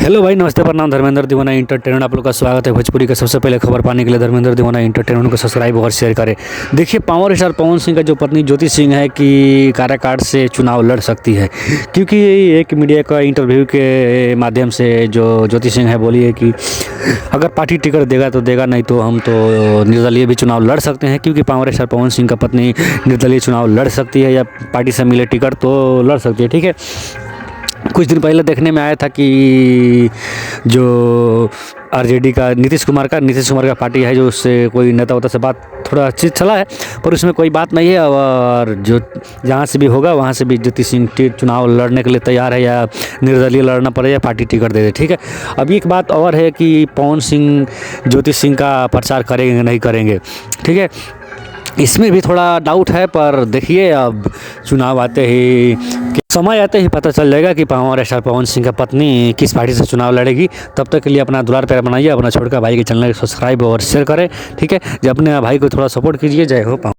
Hello भाई, नमस्ते, प्रणाम। धर्मेंद्र दीवाना इंटरटेनमेंट आप लोग का स्वागत है। भोजपुरी का सबसे पहले खबर पाने के लिए धर्मेंद्र दीवाना इंटरटेनमेंट को सब्सक्राइब और शेयर करें। देखिए, पावर स्टार पवन सिंह का जो पत्नी ज्योति सिंह है कि काराकाट से चुनाव लड़ सकती है, क्योंकि एक मीडिया का इंटरव्यू के माध्यम से जो ज्योति सिंह है बोली है कि अगर पार्टी टिकट देगा तो देगा, नहीं तो हम तो निर्दलीय भी चुनाव लड़ सकते हैं। क्योंकि पावर स्टार पवन सिंह का पत्नी निर्दलीय चुनाव लड़ सकती है या पार्टी से मिले टिकट तो लड़ सकती है। ठीक है, कुछ दिन पहले देखने में आया था कि जो आरजेडी का नीतीश कुमार का पार्टी है, जो उससे कोई नेता होता से बात थोड़ा चीज़ चला है, पर उसमें कोई बात नहीं है। और जो जहाँ से भी होगा वहाँ से भी ज्योति सिंह चुनाव लड़ने के लिए तैयार है, या निर्दलीय लड़ना पड़े या पार्टी टिकट दे दे। ठीक है, अब एक बात और है कि पवन सिंह ज्योति सिंह का प्रचार करेंगे नहीं करेंगे। ठीक है, इसमें भी थोड़ा डाउट है, पर देखिए अब चुनाव आते ही, समय आते ही पता चल जाएगा कि पावर स्टार पवन सिंह का पत्नी किस पार्टी से चुनाव लड़ेगी। तब तक के लिए अपना दुलार प्यार बनाइए, अपना छोटका भाई के चैनल को सब्सक्राइब और शेयर करें। ठीक है, जो अपने भाई को थोड़ा सपोर्ट कीजिए। जय हो।